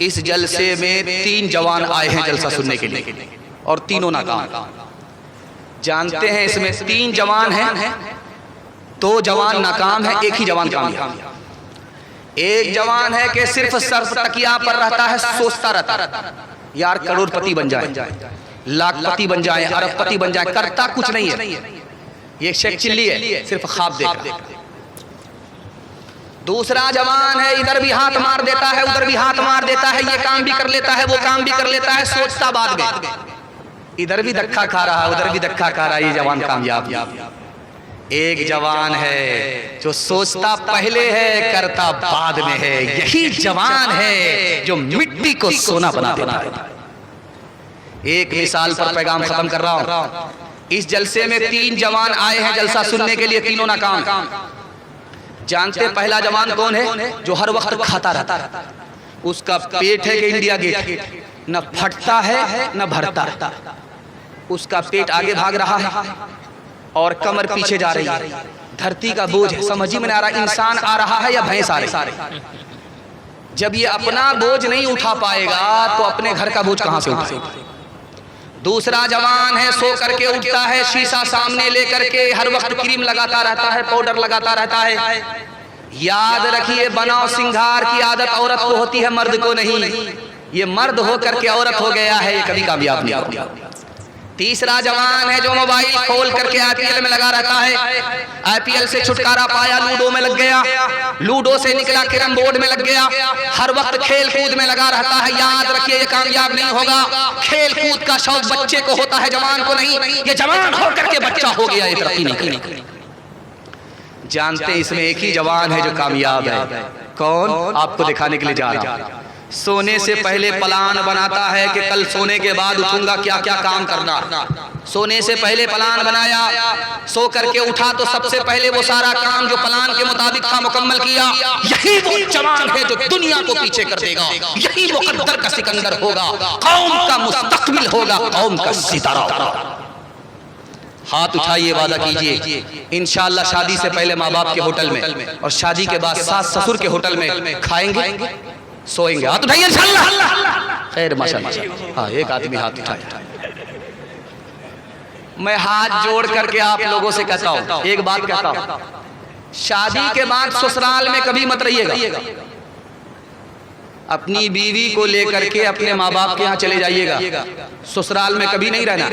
इस जलसे में 3 जवान आए हैं जलसा सुनने के लिए और तीनों नाकाम। जानते हैं इसमें 3 जवान हैं, 2 जवान नाकाम है, एक ही जवान कामयाब। एक जवान है कि सिर्फ सर तकिया पर रहता है, सोचता रहता यार करोड़पति बन जाए, लाखपति बन जाए, अरबपति बन जाए, करता कुछ नहीं है, ये शेख चिल्ली है, सिर्फ ख्वाब देखता। दूसरा जवान है इधर भी हाथ मार देता है, उधर भी हाथ मार देता है, ये काम भी कर लेता है, वो काम भी कर लेता है, सोचता बाद में, इधर भी धक्का खा रहा है, उधर भी धक्का खा रहा है, ये जवान कामयाब। एक जवान है जो सोचता पहले है, करता बाद में है, यही जवान है जो मिट्टी को सोना बना देता है। एक मिसाल पर पैगाम खत्म कर रहा हूं। इस जलसे में 3 जवान आए हैं जलसा सुनने के लिए, तीनों नाकाम। जानते पहला जवान कौन है? जो हर वक्त खाता रहता, उसका पेट है कि इंडिया गेट, न फटता है न भरता, उसका पेट आगे भाग रहा है और कमर पीछे जा रही है। धरती का बोझ है, समझ ही में नहीं आ रहा इंसान आ रहा है या भैंस आ रही है। जब ये अपना बोझ नहीं उठा पाएगा तो अपने घर का बोझ कहां से उठाएगा? दूसरा जवान है सो करके उठता है, शीशा सामने लेकर के हर वक्त क्रीम लगाता रहता है, पाउडर लगाता रहता है। याद रखिए बनाव सिंगार की आदत औरत को होती है, मर्द को नहीं। ये मर्द हो करके औरत हो गया है, ये कभी कामयाब नहीं होगा। तीसरा जवान है जो मोबाइल खोल करके आईपीएल में लगा रहता है, आईपीएल से छुटकारा पाया, लूडो में लग गया, लूडो से निकला कैरम बोर्ड में लग गया, हर वक्त खेल कूद में लगा रहता है। याद रखिए ये कामयाब नहीं होगा। खेल कूद का शौक बच्चे को होता है, जवान को नहीं। ये जवान होकर के बच्चा हो गया, ये तरक्की नहीं करेगा। जानते इसमें एक ही जवान है जो कामयाब है, कौन? आपको दिखाने के लिए जा रहा हूं। सोने से पहले प्लान बनाता है कि कल सोने के बाद उठूंगा, क्या क्या काम करना। सोने से पहले प्लान बनाया, सो करके उठा तो सबसे पहले वो सारा काम जो प्लान के मुताबिक था मुकम्मल किया। यही वो जवान है जो दुनिया को पीछे कर देगा, यही मुकद्दर का सिकंदर होगा, कौम का मुस्तकबिल होगा, कौम का सितारा होगा। हाथ उठाइए, वादा कीजिए इंशाअल्लाह शादी से पहले माँ बाप के होटल में और शादी के बाद सास ससुर के होटल में खाएंगे, सोएंगे। हाथ उठाइए इंशाअल्लाह। खैर माशाअल्लाह। हाँ, एक आदमी हाथ उठाए। मैं हाथ जोड़ करके आप लोगों से कहता हूं, एक बात कहता हूं, शादी के बाद ससुराल में कभी मत रहिएगा। अपनी बीवी को लेकर के अपने माँ बाप के यहाँ चले जाइएगा, ससुराल में कभी नहीं रहना।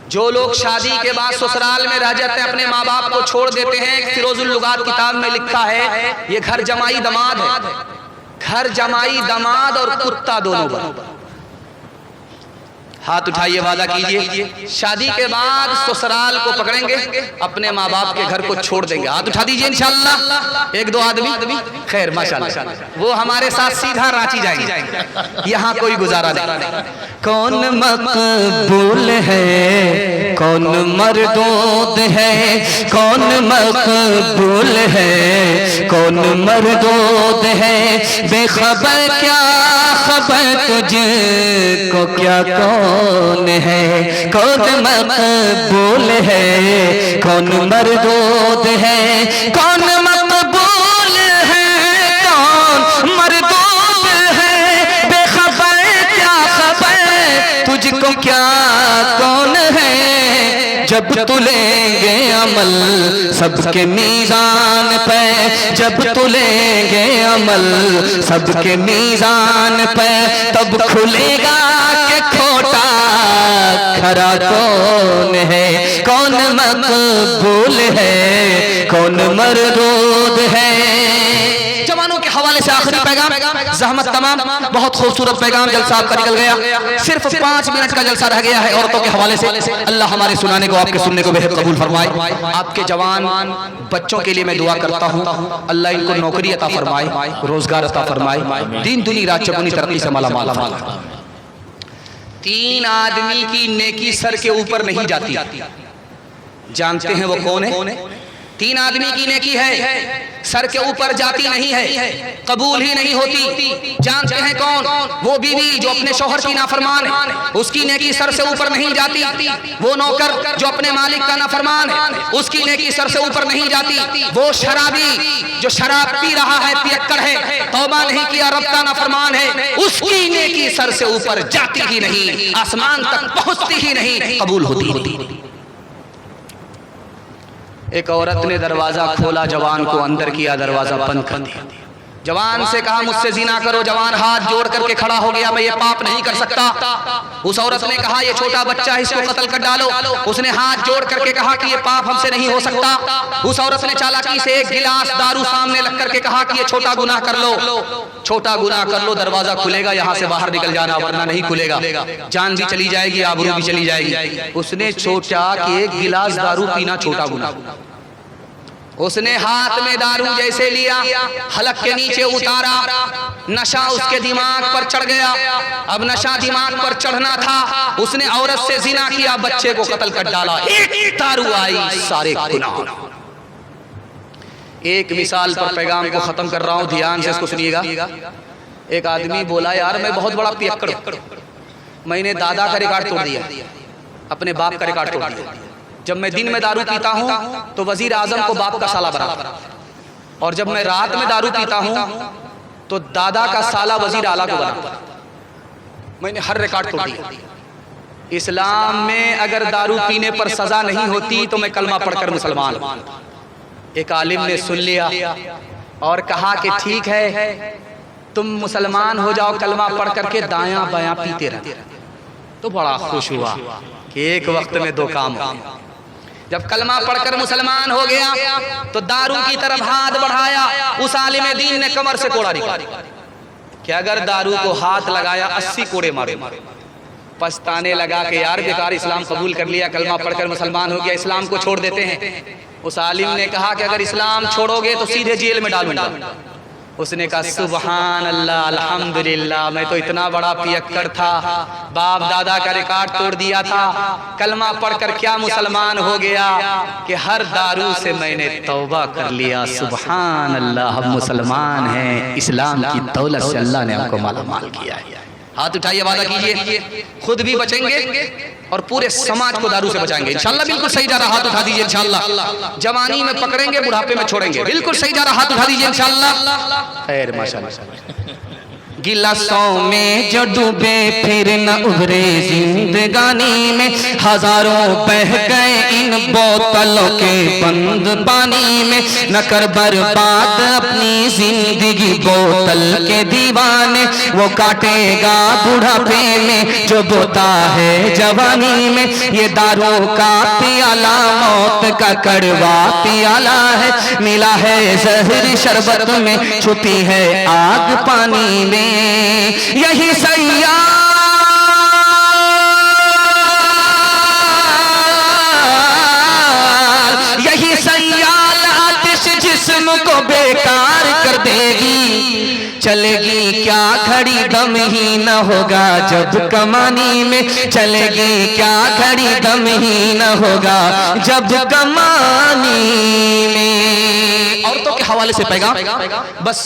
जो लोग शादी के बाद ससुराल में रह जाते हैं, अपने माँ बाप को छोड़ देते हैं, फिरोजुल लुगात किताब में लिखा है ये घर जमाई दमाद है। घर जमाई दमाद और कुत्ता दोनों बराबर। हाथ उठाइए, वादा कीजिए शादी के बाद ससुराल को पकड़ेंगे, अपने माँ बाप के घर को छोड़ देंगे। हाथ उठा दीजिए इंशाअल्लाह। 1-2 आदमी। खैर माशाअल्लाह, वो हमारे साथ सीधा रांची जाएंगे, यहाँ कोई गुजारा नहीं। कौन मकबूल है, कौन मरदूद है, कौन मकबूल है, कौन मरदूद है, बेखबर क्या खबर तुझको क्या कौन है, कौन मकबूल है, कौन मरदूद है, कौन मकबूल है, कौन मरदूद है, बेखबर क्या खबर तुझको क्या कौन है। जब तुलेंगे अमल सबके मीज़ान पे, जब तुलेंगे अमल सबके मीज़ान पे, तब खुलेगा कि खोटा खरा कौन है, कौन मकबूल है, कौन मरदूद है। जवानों के हवाले से आखिरी पैगाम, ज़हमत तमाम, बहुत खूबसूरत पैगाम जलसा आपका निकल गया। सिर्फ 5 मिनट का जलसा रह गया है औरतों के हवाले से। अल्लाह हमारे सुनाने को, आपके सुनने को बेहद कबूल फरमाए। आपके जवान बच्चों के लिए मैं दुआ करता हूँ, अल्लाह इनको नौकरी अता फरमाए, रोजगार अता फरमाए, दिन दुनी रात चौगुनी तरक्की से माला माल फरमाए। 3 आदमी की नेकी सर के ऊपर नहीं जाती। जानते हैं वो कौन है? 3 आदमी की नेकी है, सर के ऊपर जाती नहीं है, कबूल ही नहीं होती। जानते हैं कौन? वो बीवी जो अपने शौहर की नाफरमान है, उसकी नेकी सर से ऊपर नहीं जाती। वो नौकर जो अपने मालिक का नाफरमान है, उसकी नेकी सर से ऊपर नहीं जाती। वो शराबी जो शराब पी रहा है, पियक्कड़ है, तौबा नहीं किया, रब का नाफरमान है, उसकी नेकी सर से ऊपर जाती ही नहीं, आसमान तक पहुंचती ही नहीं, कबूल होती। एक औरत ने दरवाजा खोला, जवान को अंदर किया, दरवाजा बंद कर दिया। जवान से कहा मुझसे जिना करो। जवान हाथ जोड़ करके खड़ा हो गया, मैं ये पाप नहीं कर सकता। उस औरत ने कहा ये छोटा बच्चा है, इसको कत्ल कर डालो। उसने हाथ जोड़ करके कहा कि ये पाप हमसे नहीं हो सकता। उस औरत ने चालाकी से एक गिलास दारू सामने रख करके कहा कि ये छोटा गुनाह कर लो, छोटा गुनाह कर लो, दरवाजा खुलेगा, यहाँ से बाहर निकल जाना, वरना नहीं खुलेगा, जान भी चली जाएगी, आबरू भी चली जाएगी। उसने सोचा कि एक गिलास दारू पीना छोटा गुनाह। उसने हाथ में दारू जैसे लिया, हलक के नीचे उतारा, नशा उसके दिमाग पर चढ़ गया। अब नशा दिमाग पर चढ़ना था, उसने औरत से जिना किया, बच्चे को कत्ल कर डाला। एक दारू आई, सारे गुनाह। एक मिसाल पर पैगाम को खत्म कर रहा हूं, ध्यान से इसको सुनिएगा। एक आदमी बोला यार मैं बहुत बड़ा पियक्कड़ हूं, मैंने दादा का रिकॉर्ड तोड़ दिया, अपने बाप का रिकॉर्ड तोड़ दिया। जब मैं दिन में दारू पीता हूं तो वजीर आजम को बाप का साला बनाता, और जब मैं रात में दारू पीता हूं तो दादा का साला वजीर आला को बनाता। मैंने हर रिकॉर्ड तोड़ दिया। इस्लाम में अगर दारू पीने पर सजा नहीं होती तो मैं कलमा पढ़कर मुसलमान हूं। एक आलिम ने सुन लिया और कहा कि ठीक है तुम मुसलमान हो जाओ, कलमा पढ़ करके दायां बायां पीते रहो। तो बड़ा खुश हुआ कि एक वक्त में दो काम हो। जब कलमा पढ़कर मुसलमान हो गया तो दारू की तरफ हाथ बढ़ाया, उस आलिम दीन ने कमर से कोड़ा निकाला कि अगर दारू को हाथ लगाया 80 कोड़े मारे। पछताने लगा कि यार बेकार इस्लाम कबूल कर लिया, कलमा पढ़कर मुसलमान हो गया, इस्लाम को छोड़ देते हैं। उस आलिम ने कहा कि अगर इस्लाम छोड़ोगे तो सीधे जेल में डालूंगा। उसने कहा सुबहान अल्लाह, अल्हम्दुलिल्लाह, मैं तो इतना बड़ा पियक्कड़ था, बाप दादा का रिकॉर्ड तोड़ दिया था, कलमा पढ़कर क्या मुसलमान हो गया कि हर दारू से मैंने तौबा कर लिया। सुबहान अल्लाह, हम मुसलमान हैं, इस्लाम की दौलत से अल्लाह ने हमको मालामाल किया है। हाथ उठाइए, वादा कीजिए खुद भी बचेंगे और पूरे समाज को दारू से बचाएंगे इंशाल्लाह। बिल्कुल सही जा रहा, हाथ उठा दीजिए इंशाल्लाह। जवानी में पकड़ेंगे, बुढ़ापे में छोड़ेंगे। बिल्कुल सही जा रहा, हाथ उठा दीजिए इंशाल्लाह। खैर माशाल्लाह। गिलासों में जो डूबे फिर न उभरे जिंदगानी में, हजारों बह गए इन बोतलों के बंद पानी में। न कर बर्बाद अपनी जिंदगी बोतल के दीवाने, वो काटेगा बुढ़ापे में जो बोता है जवानी में। ये दारू का प्याला मौत का कड़वा प्याला है, मिला है जहर शरबत में, छुपी है आग पानी में। यही सैयार, यही सैयार आतिश जिस्म को बेकार कर देगी। चलेगी क्या घड़ी दम ही न होगा जब कमानी में, चलेगी क्या घड़ी दम ही न होगा जब कमानी में। औरतों के हवाले से पैगाम, बस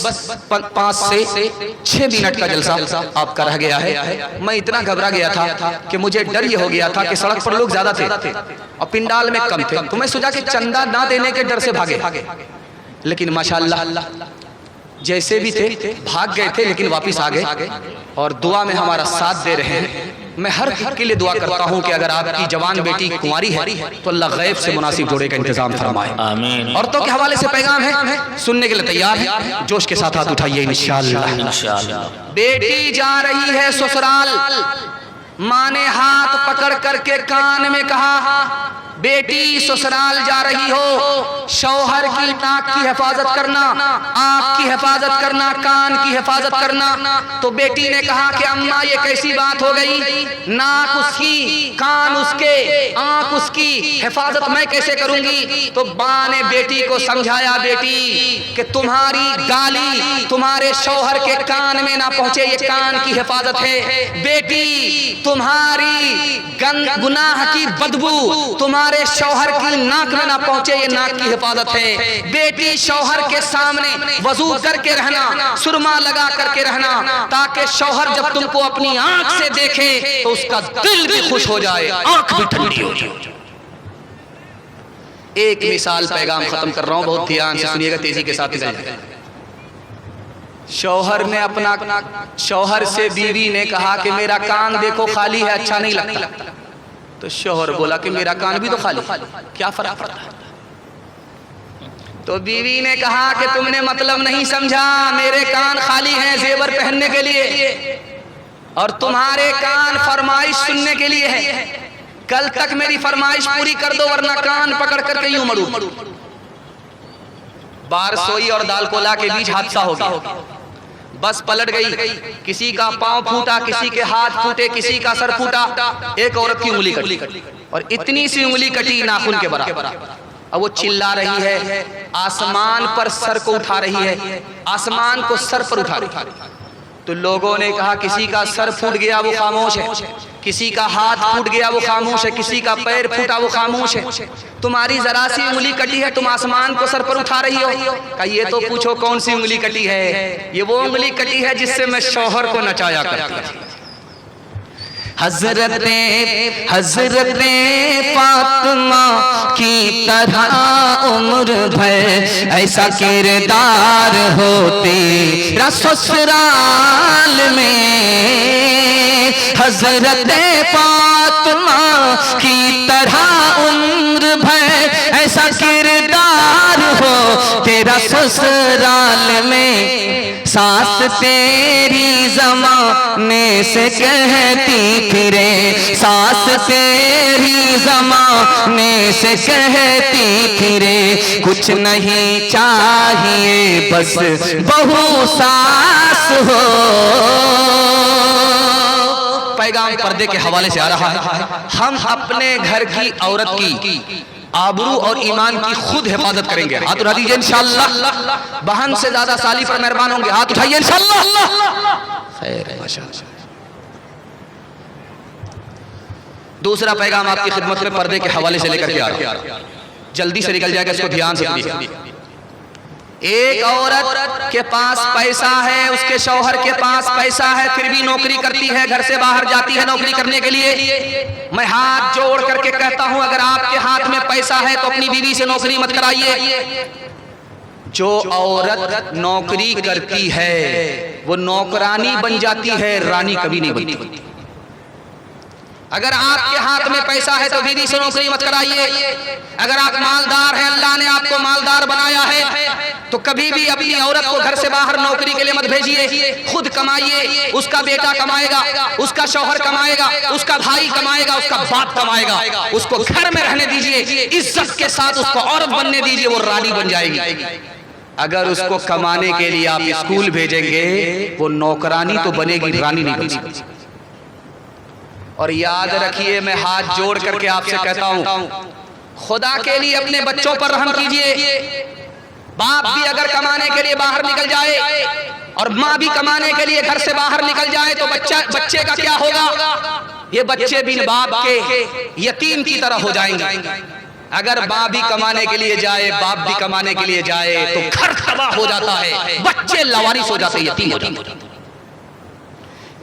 5 से 6 मिनट का जलसा आपका रह गया है। मैं इतना घबरा गया था कि मुझे डर ये हो गया था कि सड़क पर लोग ज्यादा थे और पिंडाल में कम थे, तो मैं सोचा कि चंदा ना देने के डर से भागे, लेकिन माशाअल्लाह जैसे भी थे भाग गए थे, लेकिन वापस आ गए और दुआ में हमारा साथ दे रहे हैं। मैं हर के लिए दुआ करता हूं कि अगर आपकी जवान बेटी कुंवारी है तो अल्लाह गैब से मुनासिब जोड़े का इंतजाम फरमाए। आमीन। औरतों के हवाले से पैगाम है, सुनने के लिए तैयार है? जोश के साथ हाथ उठाइए इंशाअल्लाह। बेटी जा रही है ससुराल, माँ ने हाथ पकड़ करके कान में कहा बेटी ससुराल जा रही हो, शौहर की नाक की हिफाजत करना, आँख की हिफाजत करना, कान की हिफाजत करना। तो बेटी ने कहा कि अम्मा ये कैसी बात हो गई, नाक उसकी, कान उसके, आँख उसकी, हिफाजत मैं कैसे करूंगी? तो माँ ने बेटी को समझाया, बेटी कि तुम्हारी गाली तुम्हारे शौहर के कान में ना पहुंचे, ये कान की हिफाजत है। बेटी तुम्हारी गुनाह की बदबू तुम्हारे तुम्हारे शौहर की नाक में ना पहुंचे, ये नाक की हिफाजत है। बेटी शौहर के सामने वजू करके रहना, सुरमा लगा करके रहना, ताकि शौहर जब तुमको अपनी आंख से देखे तो उसका दिल भी खुश हो जाए, आंख भी ठंडी हो जाए। एक मिसाल पैगाम खत्म कर रहा हूं, बहुत ध्यान से सुनिएगा, तेजी के साथ जाइए। शौहर से बीवी ने कहा कि मेरा कान देखो खाली है, अच्छा नहीं लगता। तो शौहर बोला कि मेरा कान भी तो खाली, क्या फर्क पड़ता है। तो बीवी ने कहा कि तुमने मतलब नहीं समझा, मेरे कान खाली हैं जेवर पहनने के लिए और तुम्हारे कान फरमाइश सुनने के लिए है। कल तक मेरी फरमाइश पूरी कर दो वरना कान पकड़ करके यूं मरू। बारसोई और दालकोला के बीच हादसा हो गया, बस पलट गई, किसी का पांव फूटा, किसी के हाथ फूटे, किसी का सर फूटा, एक औरत की उंगली कटी और इतनी सी उंगली कटी नाखून के बराबर। अब वो चिल्ला रही है, आसमान पर सर को उठा रही है, आसमान को सर पर उठा रही है। तो लोगों ने कहा किसी का सर फूट गया वो खामोश है, किसी का हाथ फूट गया वो खामोश है, किसी का पैर फूटा वो खामोश है, तुम्हारी जरा सी उंगली कटी है, तुम आसमान को सर पर उठा रही हो। कहा ये तो पूछो कौन सी उंगली कटी है। ये वो उंगली कटी है जिससे मैं शौहर को नचाया करता था। हज़रते फातिमा की तरह उम्र भर ऐसा किरदार हो तेरा ससुराल में। हज़रते फातिमा की तरह उम्र भर ऐसा किरदार हो तेरा ससुराल में। सास तेरी ज़माने से कहती फिरे, सास तेरी ज़माने से कहती फिरे, कुछ नहीं चाहिए बस बहू सास हो। पैगाम पर्दे के हवाले से आ रहा है। हम अपने घर की औरत की आबरू और ईमान की खुद हिफाजत करेंगे। हाथ उठा दीजिए इंशाअल्लाह। बहन से ज्यादा साली पर मेहरबान होंगे, हाथ उठाइए इंशाअल्लाह। खैर है माशाअल्लाह। दूसरा पैगाम आपकी खिदमत में पर्दे के हवाले से लेकर के आ रहा हूं, जल्दी से निकल जाएगा, इसको ध्यान से सुनिए। एक औरत के पास पैसा है, उसके शौहर के पास पैसा है, फिर भी नौकरी करती है, घर से बाहर जाती है नौकरी करने के लिए। मैं हाथ जोड़ करके कहता हूं, अगर आपके हाथ में पैसा है तो अपनी बीवी से नौकरी मत कराइए। जो औरत नौकरी करती है वो नौकरानी बन जाती है, रानी कभी नहीं बनती। अगर आपके हाथ में पैसा है तो बीवी से नौकरी मत कराइए। अगर आप मालदार हैं, अल्लाह ने आपको मालदार बनाया है, तो कभी भी अपनी औरत को घर से बाहर नौकरी के लिए मत भेजिए। खुद कमाइए, उसका बेटा कमाएगा, उसका शौहर कमाएगा, उसका भाई कमाएगा, उसका बाप कमाएगा। उसको घर में रहने दीजिए, इज्जत के साथ उसको औरत बनने दीजिए, वो रानी बन जाएगी। अगर उसको कमाने के लिए आप स्कूल भेजेंगे वो नौकरानी तो बनेगी, रानी नहीं बनेगी। और याद रखिए, मैं हाथ जोड़ करके आपसे कहता हूं, खुदा के लिए अपने बच्चों पर रहम कीजिए। बाप भी अगर कमाने के लिए बाहर निकल जाए और माँ भी कमाने के लिए घर से बाहर निकल जाए तो बच्चे का क्या होगा? ये बच्चे बिन बाप के यतीम की तरह हो जाएंगे। अगर बाप भी कमाने के लिए जाए, बाप भी कमाने के लिए जाए तो घर तबाह हो जाता है, बच्चे लवारिस हो जाते, यतीम हो जाते।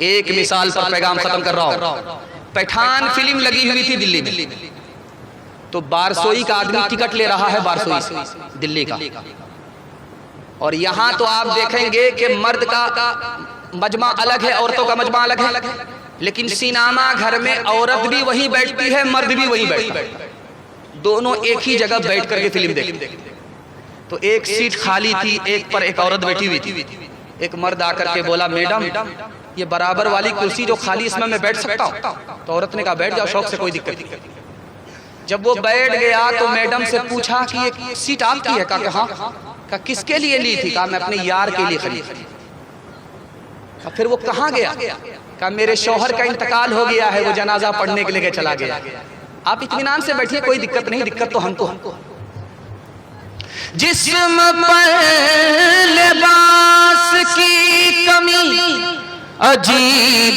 एक मिसाल पर पैगाम खत्म कर रहा हूं। पठान फिल्म लगी हुई थी दिल्ली में, तो बारसोई का आदमी टिकट ले रहा है, बारसोई से दिल्ली का। और यहां तो आप देखेंगे कि मर्द का मजमा अलग है, औरतों का मजमा अलग है, लेकिन सिनेमा घर में औरत भी वहीं बैठती है, मर्द भी वहीं बैठता है, दोनों एक ही जगह बैठ करके फिल्म देखते। तो एक सीट खाली थी, एक पर एक औरत बैठी हुई थी। एक मर्द आकर के बोला, मैडम ये बराबर वाली कुर्सी जो खाली, इसमें मैं बैठ सकता हूँ? तो औरत ने कहा, बैठ जाओ शौक से, कोई दिक्कत नहीं। जब वो बैठ गया तो मैडम से पूछा कि ये सीट आपकी है? कहा हाँ। कहा किसके लिए ली थी? कहा मैं अपने यार के लिए खरीदी। फिर वो कहाँ गया? कहा मेरे शौहर का इंतकाल हो गया है, वो जनाजा पढ़ने के लिए चला गया। आप इत्मीनान से बैठिए, कोई दिक्कत नहीं, दिक्कत तो हमको। जिस्म पर लिबास की कमी अजीब